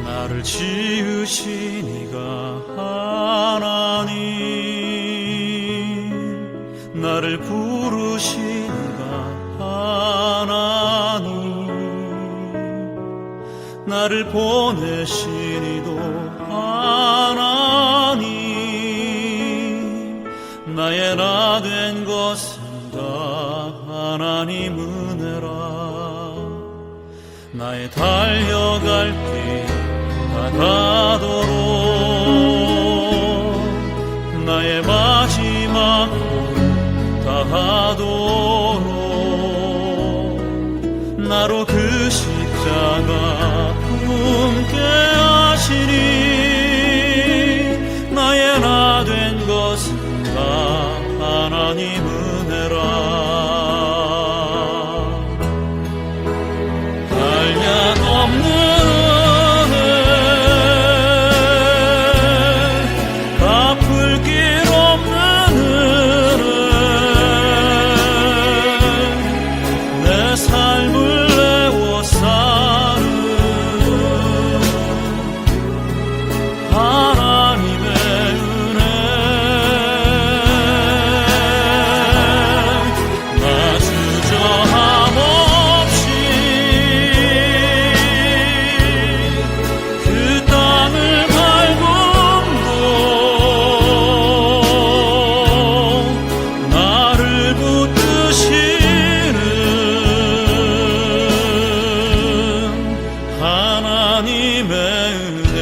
나를 지으신 이가 하나님, 나를 부르신 이가 하나님, 나를 보내신 이도 하나님, 나의 나 된 것은 다 하나님 은혜라. 나의 달려갈 길 다가도록, 나의 마지막 꿈 다하도록, 나로 그 십자가 품게 하시니, 나의 나 된 것은 다 하나님 은혜라. 한량 없는 은혜, 갚을 길 없는 은혜, 내 삶을 내워 사는 하나님의 은혜. 나 주저함 없이 그 땅을 밟음도, 나를 붙드시는 하나님의 은혜.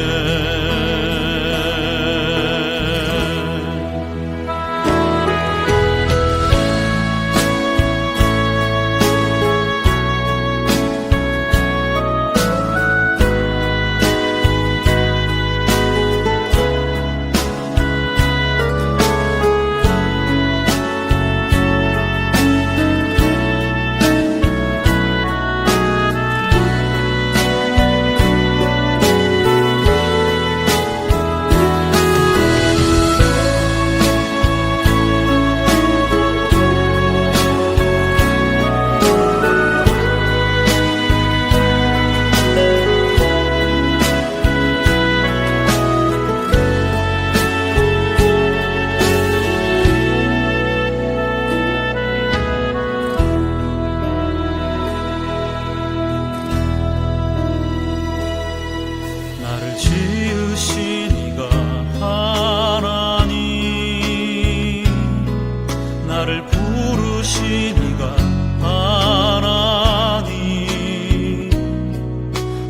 나를 지으신 이가 하나님, 나를 부르신 이가 하나님,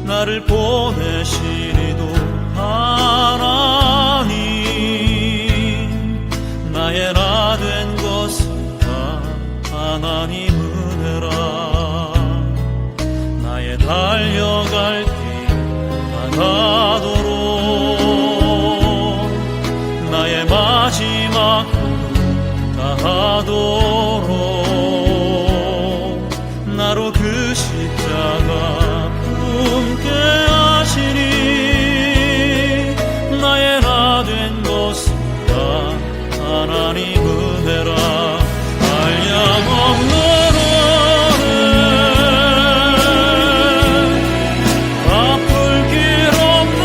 나를 보내신 이도 하나님, 나의 나 된 것은 다 하나님 은혜라. 나의 달려갈 길 다가도록, 나의 마지막 꿈 다하도록, 나로 그 십자가 품게 하시니, 나의 나 된 것은 다 하나님 은혜라. 한량없는 갚을 길 없는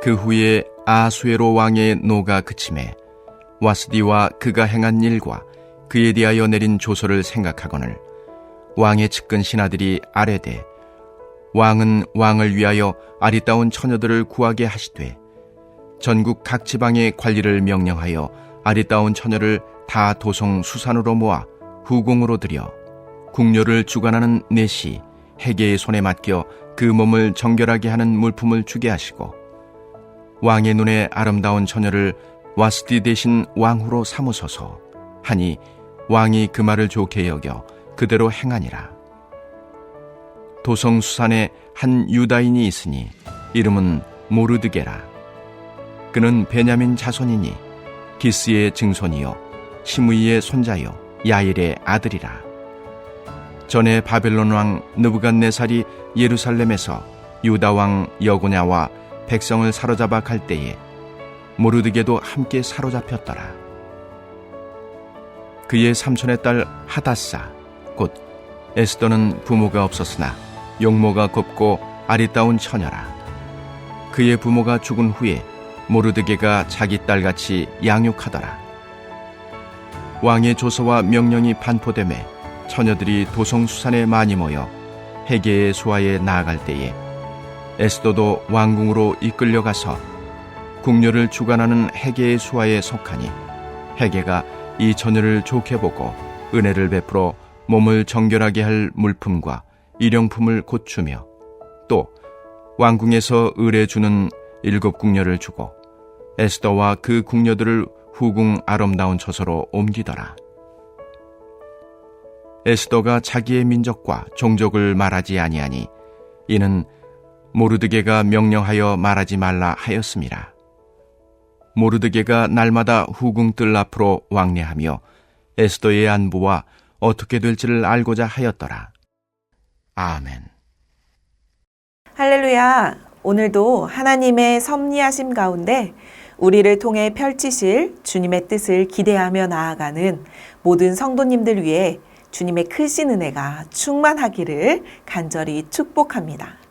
그 후에 아하수에로 왕의 노가 그침에 와스디와 그가 행한 일과 그에 대하여 내린 조서를 생각하거늘 왕의 측근 신하들이 아뢰되 왕은 왕을 위하여 아리따운 처녀들을 구하게 하시되 전국 각 지방의 관리를 명령하여 아리따운 처녀를 다 도성 수산으로 모아 후궁으로 들여 궁녀를 주관하는 넷이 헤게의 손에 맡겨 그 몸을 정결하게 하는 물품을 주게 하시고 왕의 눈에 아름다운 처녀를 와스디 대신 왕후로 삼으소서 하니 왕이 그 말을 좋게 여겨 그대로 행하니라. 도성 수산에 한 유다인이 있으니 이름은 모르드게라. 그는 베냐민 자손이니 기스의 증손이요 시므이의 손자요 야일의 아들이라. 전에 바벨론 왕 느부갓네살이 예루살렘에서 유다 왕 여고냐와 백성을 사로잡아 갈 때에 모르드게도 함께 사로잡혔더라. 그의 삼촌의 딸 하다사 곧 에스더는 부모가 없었으나 용모가 곱고 아리따운 처녀라. 그의 부모가 죽은 후에 모르드게가 자기 딸같이 양육하더라. 왕의 조서와 명령이 반포되매 처녀들이 도성수산에 많이 모여 헤게의 수하에 나아갈 때에 에스더도 왕궁으로 이끌려가서 궁녀를 주관하는 헤게의 수하에 속하니 헤게가 이 처녀를 좋게 보고 은혜를 베풀어 몸을 정결하게 할 물품과 일용품을 곧 주며 또 왕궁에서 의뢰 주는 7 궁녀를 주고 에스더와 그 궁녀들을 후궁 아름다운 처소로 옮기더라. 에스더가 자기의 민족과 종족을 말하지 아니하니 이는 모르드게가 명령하여 말하지 말라 하였음이라. 모르드게가 날마다 후궁 뜰 앞으로 왕래하며 에스더의 안부와 어떻게 될지를 알고자 하였더라. 아멘. 할렐루야. 오늘도 하나님의 섭리하심 가운데 우리를 통해 펼치실 주님의 뜻을 기대하며 나아가는 모든 성도님들 위해 주님의 크신 은혜가 충만하기를 간절히 축복합니다.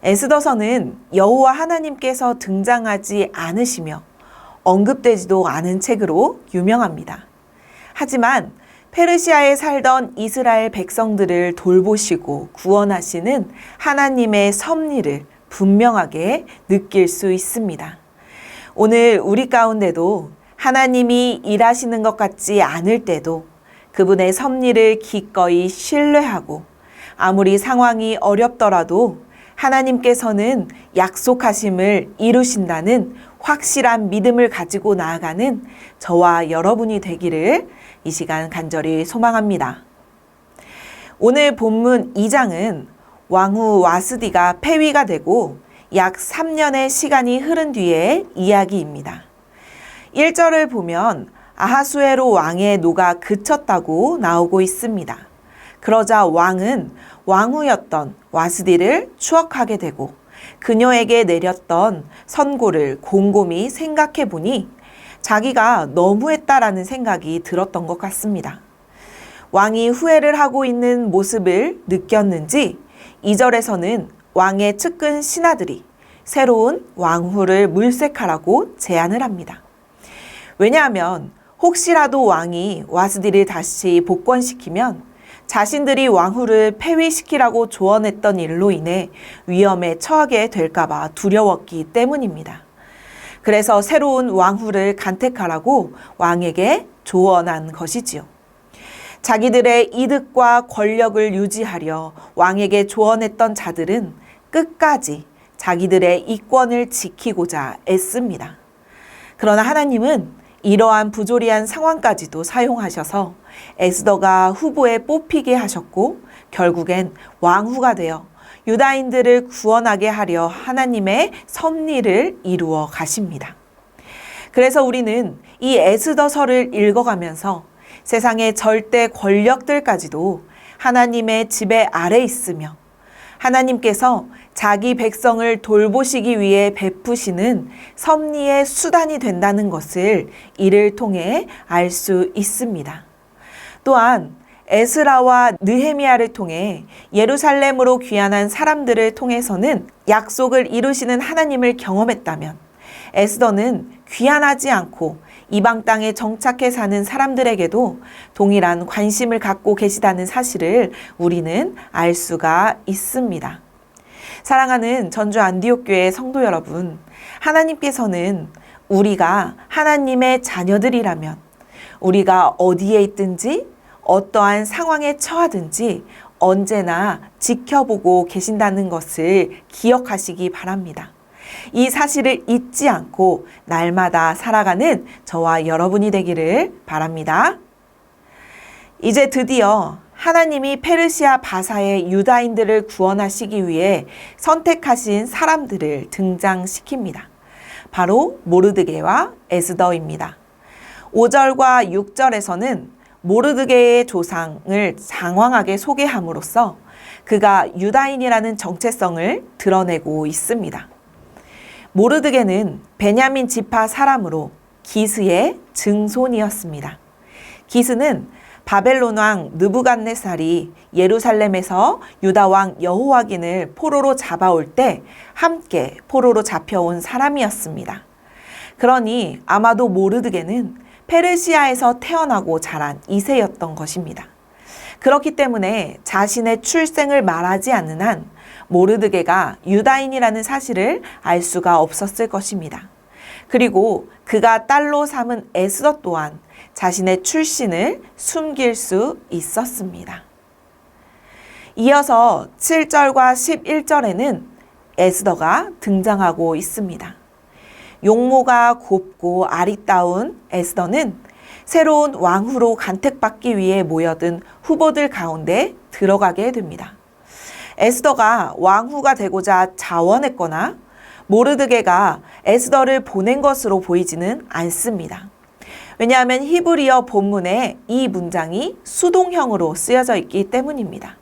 에스더서는 여호와 하나님께서 등장하지 않으시며 언급되지도 않은 책으로 유명합니다. 하지만 페르시아에 살던 이스라엘 백성들을 돌보시고 구원하시는 하나님의 섭리를 분명하게 느낄 수 있습니다. 오늘 우리 가운데도 하나님이 일하시는 것 같지 않을 때도 그분의 섭리를 기꺼이 신뢰하고 아무리 상황이 어렵더라도 하나님께서는 약속하심을 이루신다는 확실한 믿음을 가지고 나아가는 저와 여러분이 되기를 이 시간 간절히 소망합니다. 오늘 본문 2장은 왕후 와스디가 폐위가 되고 약 3년의 시간이 흐른 뒤의 이야기입니다. 1절을 보면 아하수에로 왕의 노가 그쳤다고 나오고 있습니다. 그러자 왕은 왕후였던 와스디를 추억하게 되고 그녀에게 내렸던 선고를 곰곰이 생각해 보니 자기가 너무했다라는 생각이 들었던 것 같습니다. 왕이 후회를 하고 있는 모습을 느꼈는지 2절에서는 왕의 측근 신하들이 새로운 왕후를 물색하라고 제안을 합니다. 왜냐하면 혹시라도 왕이 와스디를 다시 복권시키면 자신들이 왕후를 폐위시키라고 조언했던 일로 인해 위험에 처하게 될까봐 두려웠기 때문입니다. 그래서 새로운 왕후를 간택하라고 왕에게 조언한 것이지요. 자기들의 이득과 권력을 유지하려 왕에게 조언했던 자들은 끝까지 자기들의 이권을 지키고자 애씁니다. 그러나 하나님은 이러한 부조리한 상황까지도 사용하셔서 에스더가 후보에 뽑히게 하셨고 결국엔 왕후가 되어 유다인들을 구원하게 하려 하나님의 섭리를 이루어 가십니다. 그래서 우리는 이 에스더서를 읽어가면서 세상의 절대 권력들까지도 하나님의 지배 아래 있으며 하나님께서 자기 백성을 돌보시기 위해 베푸시는 섭리의 수단이 된다는 것을 이를 통해 알 수 있습니다. 또한 에스라와 느헤미야를 통해 예루살렘으로 귀환한 사람들을 통해서는 약속을 이루시는 하나님을 경험했다면 에스더는 귀환하지 않고 이방 땅에 정착해 사는 사람들에게도 동일한 관심을 갖고 계시다는 사실을 우리는 알 수가 있습니다. 사랑하는 전주 안디옥교회 성도 여러분, 하나님께서는 우리가 하나님의 자녀들이라면 우리가 어디에 있든지 어떠한 상황에 처하든지 언제나 지켜보고 계신다는 것을 기억하시기 바랍니다. 이 사실을 잊지 않고 날마다 살아가는 저와 여러분이 되기를 바랍니다. 이제 드디어 하나님이 페르시아 바사의 유다인들을 구원하시기 위해 선택하신 사람들을 등장시킵니다. 바로 모르드게와 에스더입니다. 5절과 6절에서는 모르드게의 조상을 장황하게 소개함으로써 그가 유다인이라는 정체성을 드러내고 있습니다. 모르드게는 베냐민 지파 사람으로 기스의 증손이었습니다. 기스는 바벨론 왕 느부갓네살이 예루살렘에서 유다 왕 여호와긴을 포로로 잡아올 때 함께 포로로 잡혀온 사람이었습니다. 그러니 아마도 모르드게는 페르시아에서 태어나고 자란 2세였던 것입니다. 그렇기 때문에 자신의 출생을 말하지 않는 한 모르드게가 유다인이라는 사실을 알 수가 없었을 것입니다. 그리고 그가 딸로 삼은 에스더 또한 자신의 출신을 숨길 수 있었습니다. 이어서 7절과 11절에는 에스더가 등장하고 있습니다. 용모가 곱고 아리따운 에스더는 새로운 왕후로 간택받기 위해 모여든 후보들 가운데 들어가게 됩니다. 에스더가 왕후가 되고자 자원했거나 모르드게가 에스더를 보낸 것으로 보이지는 않습니다. 왜냐하면 히브리어 본문에 이 문장이 수동형으로 쓰여져 있기 때문입니다.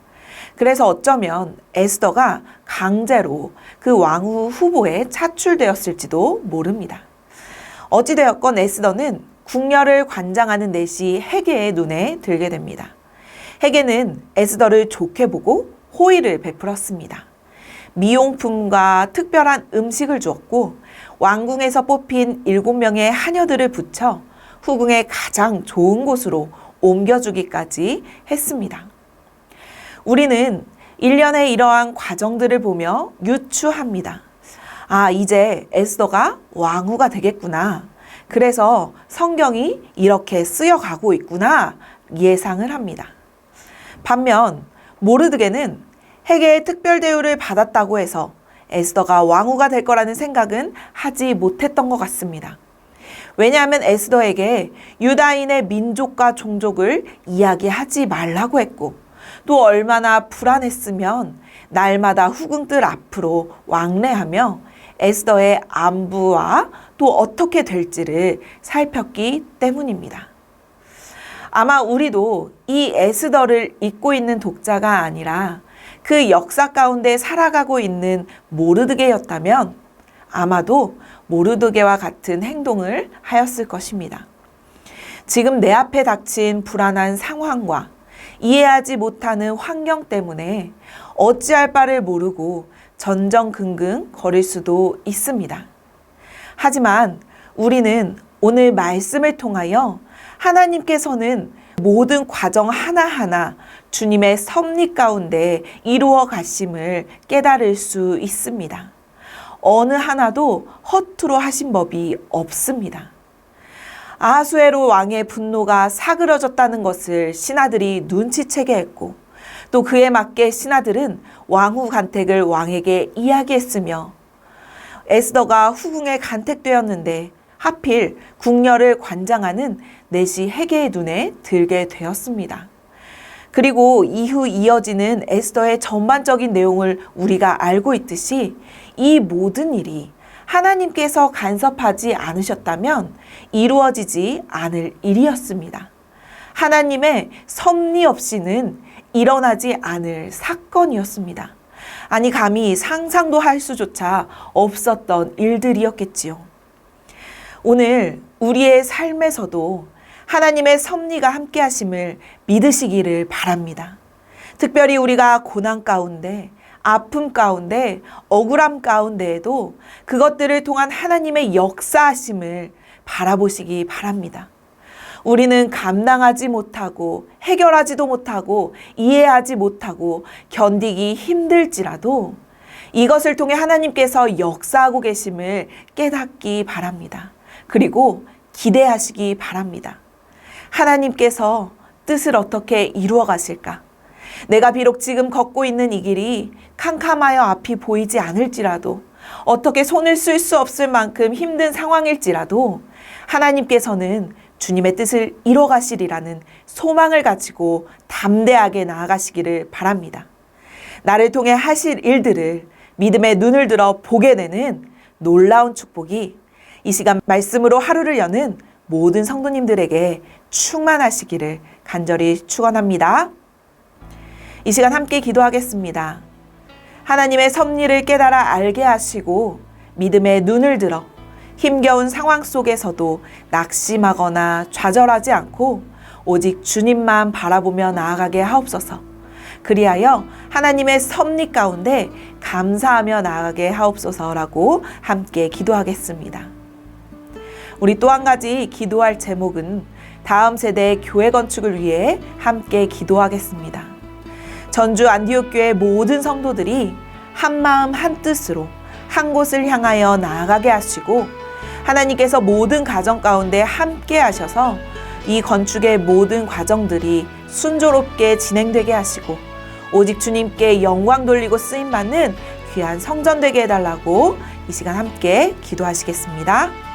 그래서 어쩌면 에스더가 강제로 그 왕후 후보에 차출되었을지도 모릅니다. 어찌되었건 에스더는 궁녀를 관장하는 내시 헤게의 눈에 들게 됩니다. 헤게는 에스더를 좋게 보고 호의를 베풀었습니다. 미용품과 특별한 음식을 주었고 왕궁에서 뽑힌 7명의 하녀들을 붙여 후궁의 가장 좋은 곳으로 옮겨주기까지 했습니다. 우리는 일련의 이러한 과정들을 보며 유추합니다. 아, 이제 에스더가 왕후가 되겠구나. 그래서 성경이 이렇게 쓰여가고 있구나 예상을 합니다. 반면 모르드게는 헤게의 특별 대우를 받았다고 해서 에스더가 왕후가 될 거라는 생각은 하지 못했던 것 같습니다. 왜냐하면 에스더에게 유다인의 민족과 종족을 이야기하지 말라고 했고 또 얼마나 불안했으면 날마다 후궁들 앞으로 왕래하며 에스더의 안부와 또 어떻게 될지를 살폈기 때문입니다. 아마 우리도 이 에스더를 잊고 있는 독자가 아니라 그 역사 가운데 살아가고 있는 모르드게였다면 아마도 모르드게와 같은 행동을 하였을 것입니다. 지금 내 앞에 닥친 불안한 상황과 이해하지 못하는 환경 때문에 어찌할 바를 모르고 전전긍긍 거릴 수도 있습니다. 하지만 우리는 오늘 말씀을 통하여 하나님께서는 모든 과정 하나하나 주님의 섭리 가운데 이루어 가심을 깨달을 수 있습니다. 어느 하나도 허투루 하신 법이 없습니다. 아하수에로 왕의 분노가 사그러졌다는 것을 신하들이 눈치채게 했고 또 그에 맞게 신하들은 왕후 간택을 왕에게 이야기했으며 에스더가 후궁에 간택되었는데 하필 궁녀를 관장하는 내시 헤게의 눈에 들게 되었습니다. 그리고 이후 이어지는 에스더의 전반적인 내용을 우리가 알고 있듯이 이 모든 일이 하나님께서 간섭하지 않으셨다면 이루어지지 않을 일이었습니다. 하나님의 섭리 없이는 일어나지 않을 사건이었습니다. 아니 감히 상상도 할 수조차 없었던 일들이었겠지요. 오늘 우리의 삶에서도 하나님의 섭리가 함께 하심을 믿으시기를 바랍니다. 특별히 우리가 고난 가운데, 아픔 가운데, 억울함 가운데에도 그것들을 통한 하나님의 역사하심을 바라보시기 바랍니다. 우리는 감당하지 못하고 해결하지도 못하고 이해하지 못하고 견디기 힘들지라도 이것을 통해 하나님께서 역사하고 계심을 깨닫기 바랍니다. 그리고 기대하시기 바랍니다. 하나님께서 뜻을 어떻게 이루어 가실까? 내가 비록 지금 걷고 있는 이 길이 캄캄하여 앞이 보이지 않을지라도, 어떻게 손을 쓸 수 없을 만큼 힘든 상황일지라도 하나님께서는 주님의 뜻을 이뤄 가시리라는 소망을 가지고 담대하게 나아가시기를 바랍니다. 나를 통해 하실 일들을 믿음의 눈을 들어 보게 되는 놀라운 축복이 이 시간 말씀으로 하루를 여는 모든 성도님들에게 충만하시기를 간절히 축원합니다. 이 시간 함께 기도하겠습니다. 하나님의 섭리를 깨달아 알게 하시고 믿음의 눈을 들어 힘겨운 상황 속에서도 낙심하거나 좌절하지 않고 오직 주님만 바라보며 나아가게 하옵소서. 그리하여 하나님의 섭리 가운데 감사하며 나아가게 하옵소서라고 함께 기도하겠습니다. 우리 또 한 가지 기도할 제목은 다음 세대의 교회 건축을 위해 함께 기도하겠습니다. 전주 안디옥 교회 모든 성도들이 한 마음 한 뜻으로 한 곳을 향하여 나아가게 하시고 하나님께서 모든 가정 가운데 함께 하셔서 이 건축의 모든 과정들이 순조롭게 진행되게 하시고 오직 주님께 영광 돌리고 쓰임받는 귀한 성전 되게 해달라고 이 시간 함께 기도하시겠습니다.